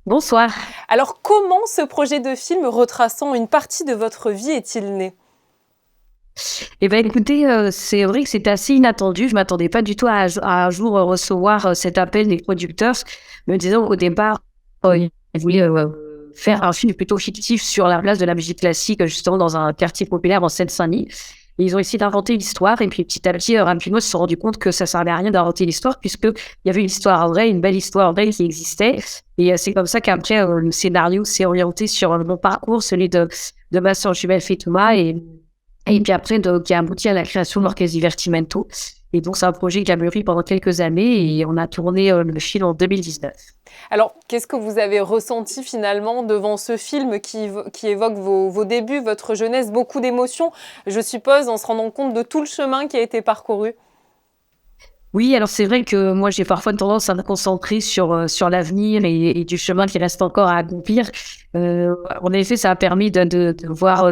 Bonsoir. Alors, comment ce projet de film retraçant une partie de votre vie est-il né? Eh ben, écoutez, c'est vrai que c'était assez inattendu. Je m'attendais pas du tout à un jour, recevoir, cet appel des producteurs, me disant qu'au départ, ils voulaient, faire un film plutôt fictif sur la place de la musique classique, justement dans un quartier populaire en Seine-Saint-Denis. Et ils ont essayé d'inventer l'histoire et puis petit à petit, rapidement, ils se sont rendus compte que ça servait à rien d'inventer l'histoire puisqu'il y avait une histoire vraie, une belle histoire vraie qui existait. Et c'est comme ça qu'après, le scénario s'est orienté sur, mon parcours, celui de ma sœur jumelle Fatouma et puis après, donc, qui a abouti à la création de l'Orchestre Divertimento. Et donc, c'est un projet qui a mûri pendant quelques années et on a tourné le film en 2019. Alors, qu'est-ce que vous avez ressenti finalement devant ce film qui évoque vos débuts, votre jeunesse, beaucoup d'émotions, je suppose, en se rendant compte de tout le chemin qui a été parcouru? Oui, alors c'est vrai que moi, j'ai parfois tendance à me concentrer sur l'avenir et du chemin qui reste encore à accomplir. En effet, ça a permis de voir,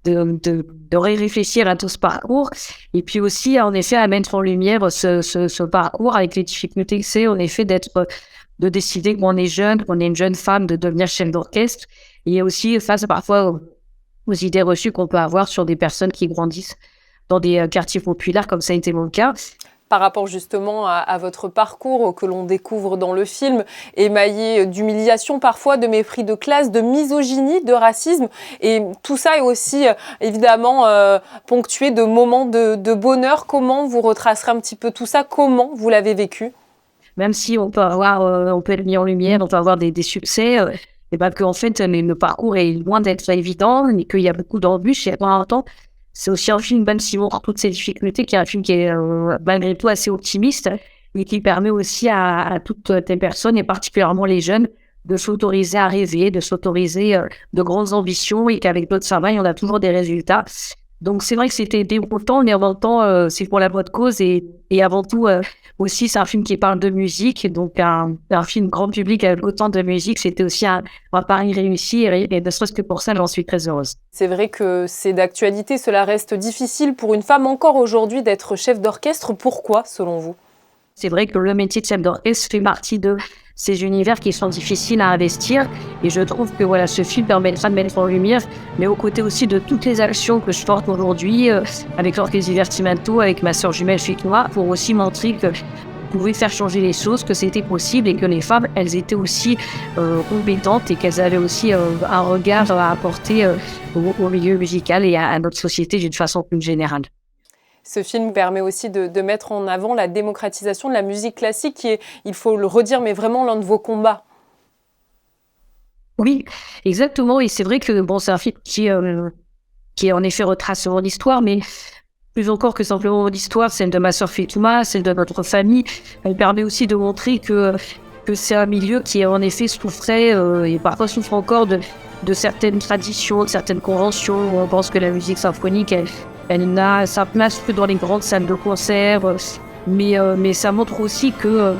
de réfléchir à tout ce parcours et puis aussi, en effet, à mettre en lumière ce parcours avec les difficultés que c'est, en effet, de décider qu'on est jeune, qu'on est une jeune femme, de devenir chef d'orchestre et aussi face parfois aux idées reçues qu'on peut avoir sur des personnes qui grandissent dans des, quartiers populaires comme ça a été mon cas. Par rapport justement à votre parcours que l'on découvre dans le film, émaillé d'humiliation parfois, de mépris de classe, de misogynie, de racisme. Et tout ça est aussi évidemment ponctué de moments de bonheur. Comment vous retracerez un petit peu tout ça? Comment vous l'avez vécu? Même si on peut avoir, on peut être mis en lumière, on peut avoir des succès, et ben qu'en fait, le parcours est loin d'être évident et qu'il y a beaucoup d'embûches et en même temps, c'est aussi un film, même si on a toutes ces difficultés, qui est un film qui est, malgré tout assez optimiste et qui permet aussi à toutes les personnes et particulièrement les jeunes de s'autoriser à rêver, de s'autoriser, de grandes ambitions et qu'avec notre travail, on a toujours des résultats. Donc c'est vrai que c'était déroutant, mais en même temps, c'est pour la bonne cause et avant tout, aussi, c'est un film qui parle de musique, donc un film grand public avec autant de musique, c'était aussi un pari réussi et ne serait-ce que pour ça, j'en suis très heureuse. C'est vrai que c'est d'actualité, cela reste difficile pour une femme encore aujourd'hui d'être chef d'orchestre. Pourquoi, selon vous? C'est vrai que le métier de chef d'orchestre fait partie de ces univers qui sont difficiles à investir et je trouve que voilà, ce film permettra de mettre en lumière, mais aux côtés aussi de toutes les actions que je porte aujourd'hui avec l'Orchestre Divertimento, avec ma sœur jumelle Fitoua, pour aussi montrer que pouvait faire changer les choses, que c'était possible et que les femmes, elles étaient aussi compétentes et qu'elles avaient aussi un regard à apporter au milieu musical et à notre société d'une façon plus générale. Ce film permet aussi de mettre en avant la démocratisation de la musique classique qui est, il faut le redire, mais vraiment l'un de vos combats. Oui, exactement. Et c'est vrai que bon, c'est un film qui en effet retrace mon histoire, mais plus encore que simplement mon histoire, celle de ma sœur Fetouma, celle de notre famille. Elle permet aussi de montrer que c'est un milieu qui en effet souffrait et parfois souffre encore de certaines traditions, de certaines conventions. On pense que la musique symphonique, elle n'a sa place que dans les grandes salles de concert, mais ça montre aussi que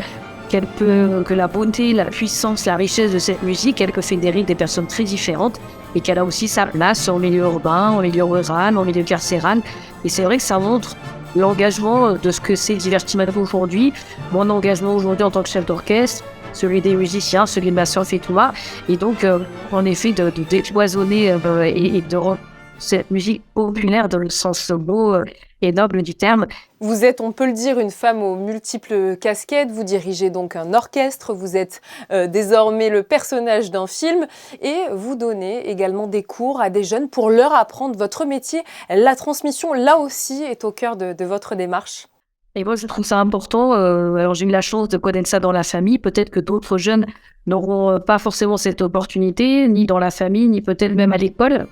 la beauté, la puissance, la richesse de cette musique, elle peut fédérer des personnes très différentes et qu'elle a aussi sa place en milieu urbain, en milieu rural, en milieu carcéral. Et c'est vrai que ça montre l'engagement de ce que c'est le divertissement aujourd'hui, mon engagement aujourd'hui en tant que chef d'orchestre, celui des musiciens, celui de ma sœur Fetouma. Et donc, en effet, de décloisonner et de rendre cette musique populaire dans le sens beau et noble du terme. Vous êtes, on peut le dire, une femme aux multiples casquettes. Vous dirigez donc un orchestre, vous êtes désormais le personnage d'un film et vous donnez également des cours à des jeunes pour leur apprendre votre métier. La transmission, là aussi, est au cœur de votre démarche. Et moi, je trouve ça important. Alors, j'ai eu la chance de connaître ça dans la famille. Peut-être que d'autres jeunes n'auront pas forcément cette opportunité, ni dans la famille, ni peut-être même à l'école.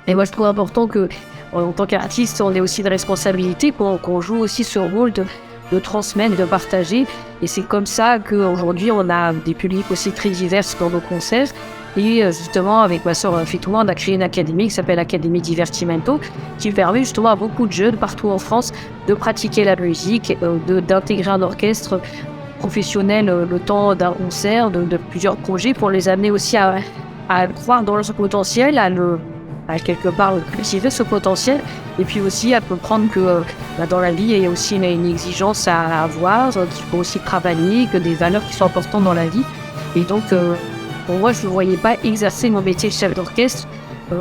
Et moi, je trouve important que, en tant qu'artiste, on ait aussi une responsabilité, qu'on joue aussi ce rôle de transmettre, de partager. Et c'est comme ça qu'aujourd'hui, on a des publics aussi très divers dans nos concerts. Et justement, avec ma sœur Fitouma, on a créé une académie qui s'appelle l'Académie Divertimento, qui permet justement à beaucoup de jeunes partout en France de pratiquer la musique, d'intégrer un orchestre professionnel le temps d'un concert, de plusieurs projets, pour les amener aussi à croire dans leur potentiel, à quelque part cultiver ce potentiel et puis aussi à comprendre que dans la vie il y a aussi une exigence à avoir, qu'il faut aussi travailler, que des valeurs qui sont importantes dans la vie et donc Pour moi, je ne voyais pas exercer mon métier de chef d'orchestre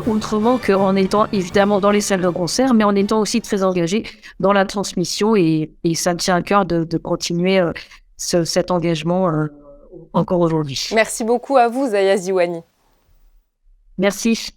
autrement qu'en étant évidemment dans les salles de concert, mais en étant aussi très engagé dans la transmission. Et ça me tient à cœur de continuer cet engagement encore aujourd'hui. Merci beaucoup à vous, Zaya Ziwani. Merci.